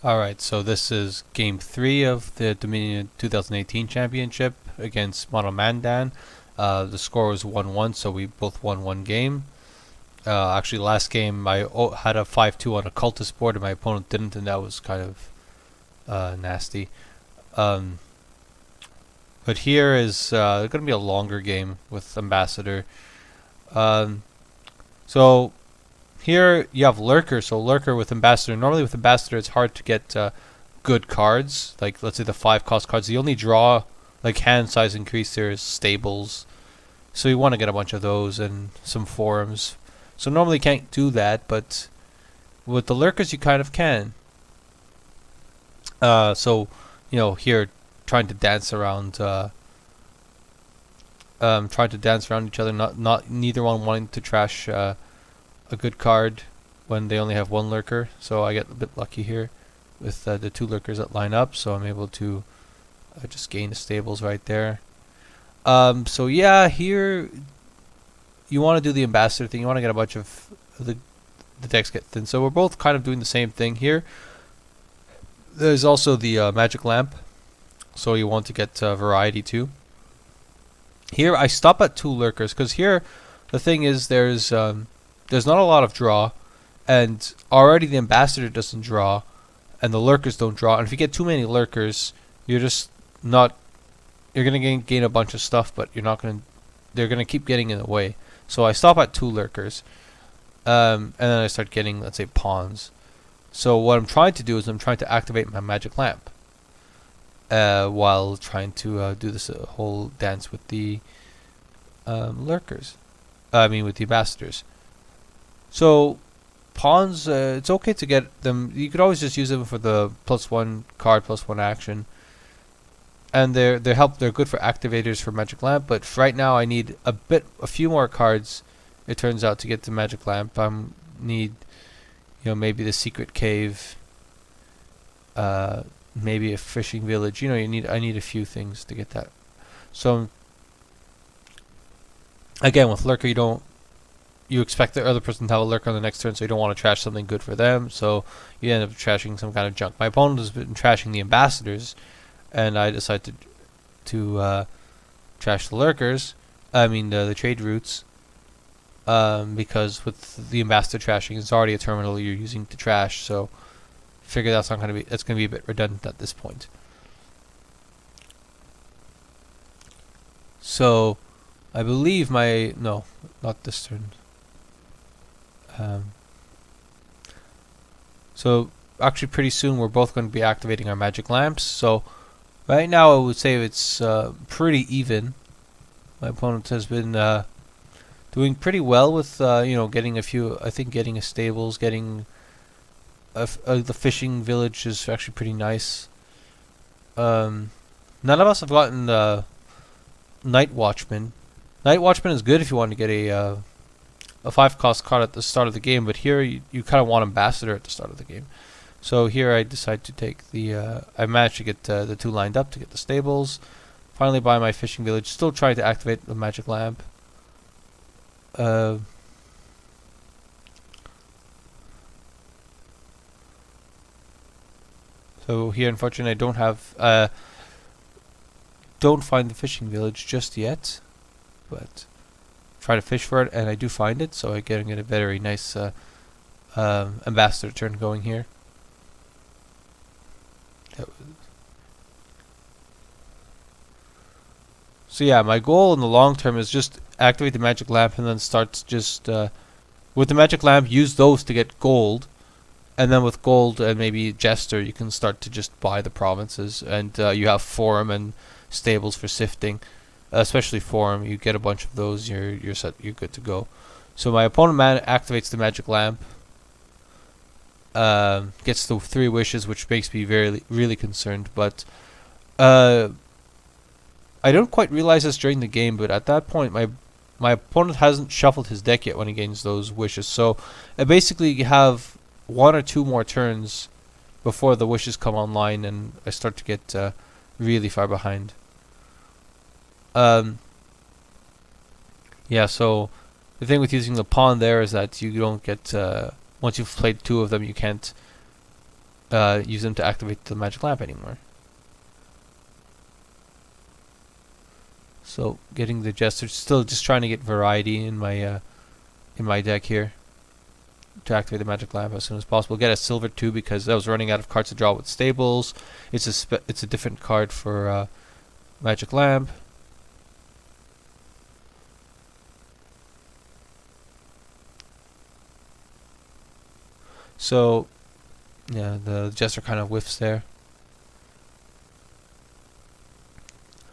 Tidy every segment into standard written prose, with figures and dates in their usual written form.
Alright, so this is game 3 of the Dominion 2018 Championship against Monomandan. The score was 1-1, so we both won one game. Actually, last game I had a 5-2 on a cultist board and my opponent didn't, and that was kind of nasty. Um, but here is going to be a longer game with Ambassador. Um, so here you have Lurker, so Lurker with Ambassador. Normally with Ambassador it's hard to get good cards, like let's say the 5 cost cards. The only draw, like hand size increase there, is Stables. So you want to get a bunch of those and some Forums. So normally you can't do that, but with the Lurkers you kind of can. So, here trying to dance around each other, not neither one wanting to trash a good card when they only have one lurker. So I get a bit lucky here with the 2 lurkers that line up, so I'm able to just gain the stables right there. So yeah, here you want to do the ambassador thing. You want to get a bunch of the decks get thin. So we're both kind of doing the same thing here. There's also the magic lamp, so you want to get variety too. Here I stop at 2 lurkers because here the thing is there's not a lot of draw, and already the ambassador doesn't draw, and the lurkers don't draw. And if you get too many lurkers, you're just not. You're gonna gain a bunch of stuff, but you're not gonna. They're gonna keep getting in the way. So I stop at 2 lurkers, and then I start getting, let's say, pawns. So what I'm trying to do is I'm trying to activate my magic lamp, while trying to do this whole dance with the lurkers. I mean, with the ambassadors. So pawns, it's okay to get them. You could always just use them for the +1 card, +1 action, and they're good for activators for magic lamp. But right now I need a few more cards. It turns out to get the magic lamp, I need, maybe the secret cave, maybe a fishing village. I need a few things to get that. So again, with lurker, you expect the other person to have a lurker on the next turn, so you don't want to trash something good for them, so you end up trashing some kind of junk. My opponent has been trashing the ambassadors, and I decided to trash the lurkers. I mean the trade routes, because with the ambassador trashing, it's already a terminal you're using to trash. So figure that's going to be a bit redundant at this point. So I believe no, not this turn. So actually pretty soon we're both going to be activating our magic lamps. So right now I would say it's pretty even. My opponent has been doing pretty well with getting a few. I think getting a stables, getting the fishing village is actually pretty nice. None of us have gotten the Night Watchman. Night Watchman is good if you want to get a 5 cost card at the start of the game, but here you kind of want Ambassador at the start of the game. So here I decide to take the. I managed to get the 2 lined up to get the stables. Finally buy my fishing village. Still trying to activate the magic lamp. So here, unfortunately, I don't find the fishing village just yet, but try to fish for it, and I do find it. So I get a very nice ambassador turn going here. So yeah, my goal in the long term is just activate the magic lamp and then start just with the magic lamp, use those to get gold, and then with gold and maybe Jester, you can start to just buy the provinces, and you have Forum and stables for sifting. Especially Forum, you get a bunch of those, you're set, you're good to go. So my opponent activates the magic lamp, gets the 3 wishes, which makes me really concerned. But I don't quite realize this during the game, but at that point my opponent hasn't shuffled his deck yet when he gains those wishes. So basically you have 1 or 2 more turns before the wishes come online, and I start to get really far behind. Yeah, so the thing with using the pawn there is that you don't get once you've played 2 of them, you can't use them to activate the magic lamp anymore. So getting the Jester, still just trying to get variety in my deck here to activate the magic lamp as soon as possible. Get a silver too because I was running out of cards to draw with stables. It's a different card for magic lamp. So yeah, the Jester kind of whiffs there.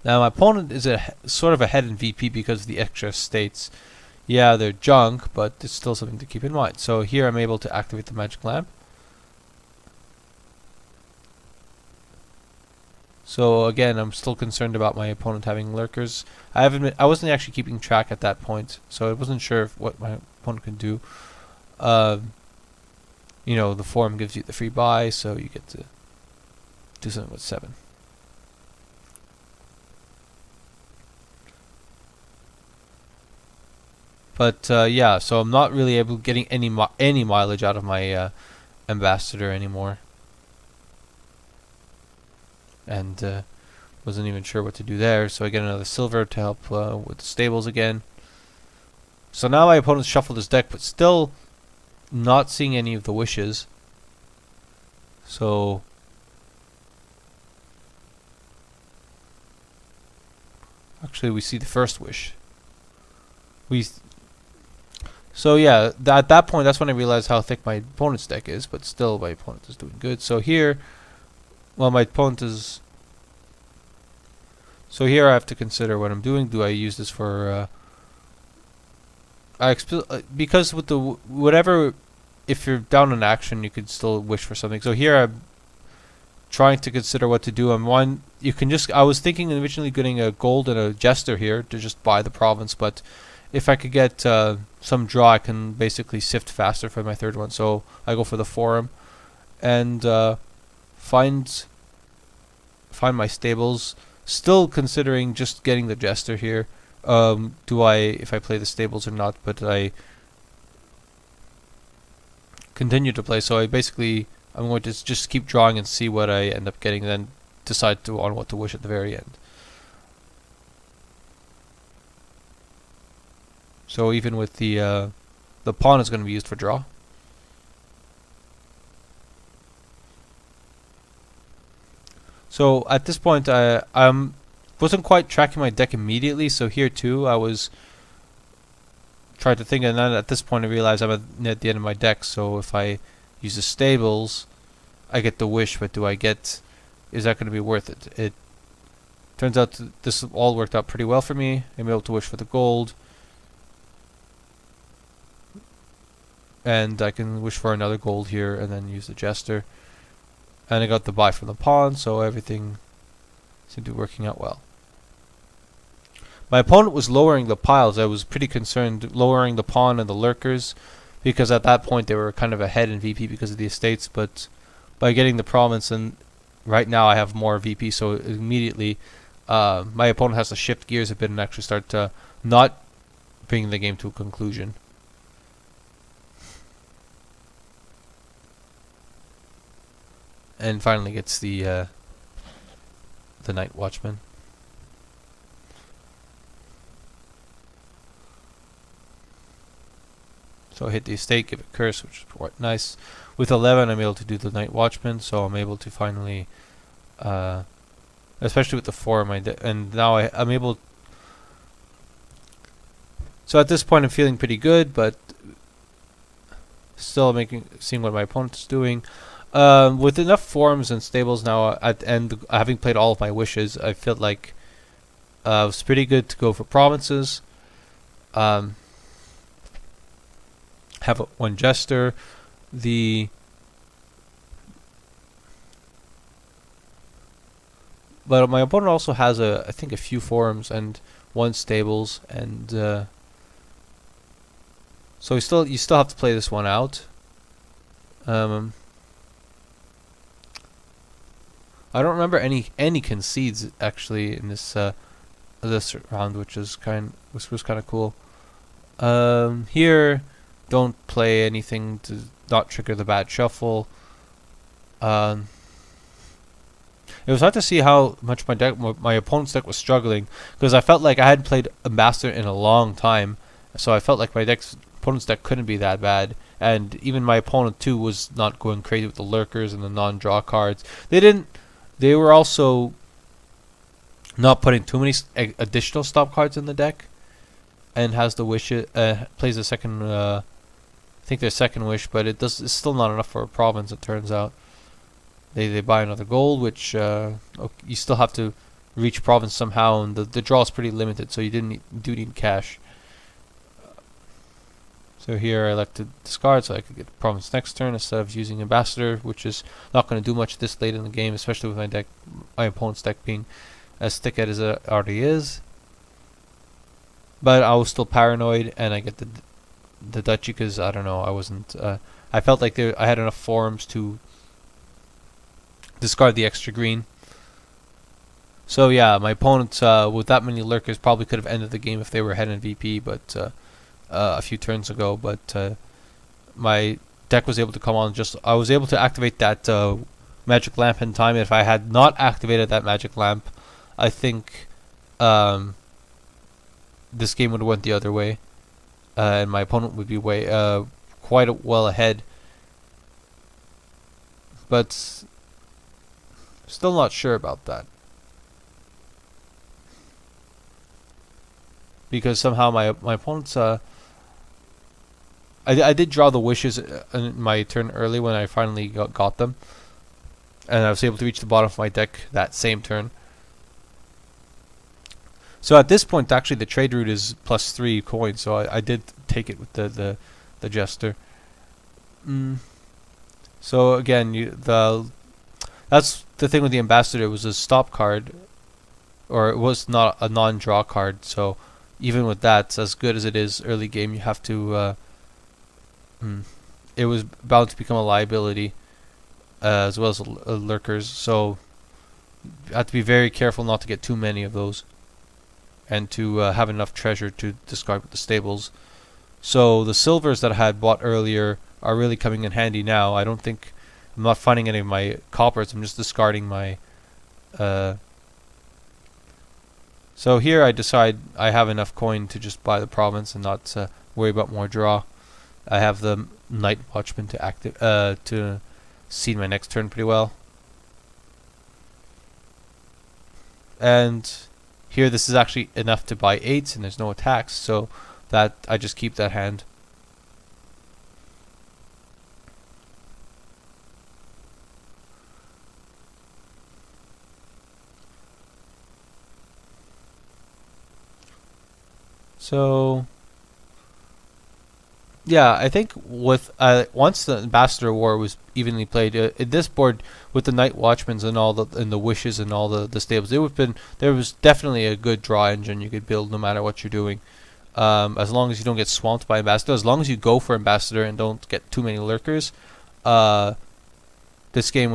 Now my opponent is sort of ahead in VP because of the extra states. Yeah, they're junk, but it's still something to keep in mind. So here I'm able to activate the magic lamp. So again, I'm still concerned about my opponent having lurkers. I wasn't actually keeping track at that point, so I wasn't sure what my opponent could do. You know, the forum gives you the free buy, so you get to do something with 7. But yeah, so I'm not really able getting any mileage out of my ambassador anymore, and wasn't even sure what to do there. So I get another silver to help with the stables again. So now my opponent's shuffled his deck, but still not seeing any of the wishes. So actually, we see the first wish. So yeah, at that point, that's when I realized how thick my opponent's deck is, but still my opponent is doing good. So here, well, my opponent is... So here I have to consider what I'm doing. Do I use this for... because with the... whatever... If you're down in action, you could still wish for something. So here I'm trying to consider what to do. You can just... I was thinking originally getting a gold and a Jester here to just buy the province, but if I could get some draw, I can basically sift faster for my third one. So I go for the forum and find my stables. Still considering just getting the Jester here. If I play the stables or not? But I continue to play. So I'm going to just keep drawing and see what I end up getting, and then decide on what to wish at the very end. So even with the pawn is going to be used for draw. So at this point, I wasn't quite tracking my deck immediately. So here too, I was trying to think, and then at this point, I realized I'm at the end of my deck. So if I use the stables, I get the wish, but is that going to be worth it? It turns out this all worked out pretty well for me. I'm able to wish for the gold. And I can wish for another gold here and then use the Jester. And I got the buy from the pawn, so everything seemed to be working out well. My opponent was lowering the piles. I was pretty concerned lowering the pawn and the lurkers, because at that point they were kind of ahead in VP because of the estates, but by getting the province, and right now I have more VP, so immediately my opponent has to shift gears a bit and actually start not bringing the game to a conclusion. And finally gets the Night Watchman. So I hit the estate, give it curse, which is quite nice. With 11, I'm able to do the Night Watchman, so I'm able to finally, especially with the 4, and now I'm able. So at this point, I'm feeling pretty good, but still seeing what my opponent is doing. With enough forums and stables now, and having played all of my wishes, I feel like it was pretty good to go for provinces. Have one Jester. But my opponent also has I think a few forums and 1 stables, and so you still have to play this one out. I don't remember any concedes actually in this round, which was kind of cool. Here, don't play anything to not trigger the bad shuffle. Um, it was hard to see how much my opponent's deck was struggling, because I felt like I hadn't played Ambassador in a long time, so I felt like my opponent's deck couldn't be that bad. And even my opponent too was not going crazy with the lurkers and the non-draw cards. They were also not putting too many additional stop cards in the deck, and has the wish plays a second. I think their second wish, but it's still not enough for a province. It turns out they buy another gold, which you still have to reach province somehow, and the draw is pretty limited, so you do need cash. So here I elect to discard so I could get province next turn instead of using ambassador, which is not going to do much this late in the game, especially with my opponent's deck being as thick as it already is. But I was still paranoid, and I get the duchy because I don't know, I wasn't. I felt like I had enough forums to discard the extra green. So yeah, my opponent with that many lurkers probably could have ended the game if they were ahead in VP, but a few turns ago. But my deck was able to come on. I was able to activate that magic lamp in time. If I had not activated that magic lamp, I think this game would have went the other way, and my opponent would be quite well ahead. But still not sure about that, because somehow my opponent's I did draw the wishes in my turn early when I finally got them, and I was able to reach the bottom of my deck that same turn. So at this point, actually, the trade route is +3 coins, so I did take it with the Jester. So again, that's the thing with the Ambassador. It was a stop card, or it was not a non-draw card. So even with that, as good as it is early game, you have to. It was bound to become a liability, as well as lurkers. So you have to be very careful not to get too many of those, and to have enough treasure to discard with the stables. So the silvers that I had bought earlier are really coming in handy now. I'm not finding any of my coppers. I'm just discarding my. So here I decide I have enough coin to just buy the province and not worry about more draw. I have the Night Watchman to seed my next turn pretty well. And here this is actually enough to buy 8s, and there's no attacks, so that I just keep that hand. So yeah, I think with once the Ambassador War was evenly played, in this board with the Night Watchmans and all the wishes and all the stables, there was definitely a good draw engine you could build no matter what you're doing, as long as you don't get swamped by Ambassador, as long as you go for Ambassador and don't get too many lurkers. This game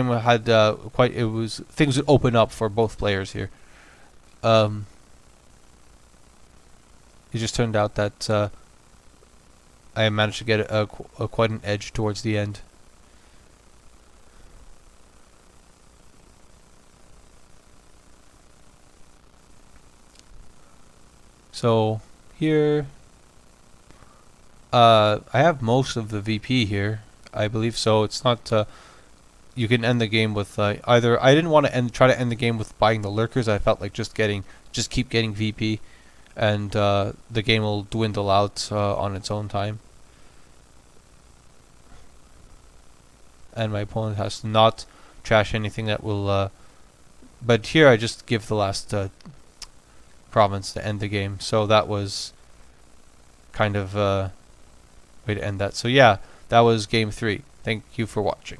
had things would open up for both players here. It just turned out that I managed to get quite an edge towards the end. So here, I have most of the VP here, I believe. So it's not. You can end the game with either. I didn't want to try to end the game with buying the lurkers. I felt like just keep getting VP, and the game will dwindle out on its own time. And my opponent has to not trash anything that will. But here I just give the last province to end the game. So that was kind of way to end that. So yeah, that was game 3. Thank you for watching.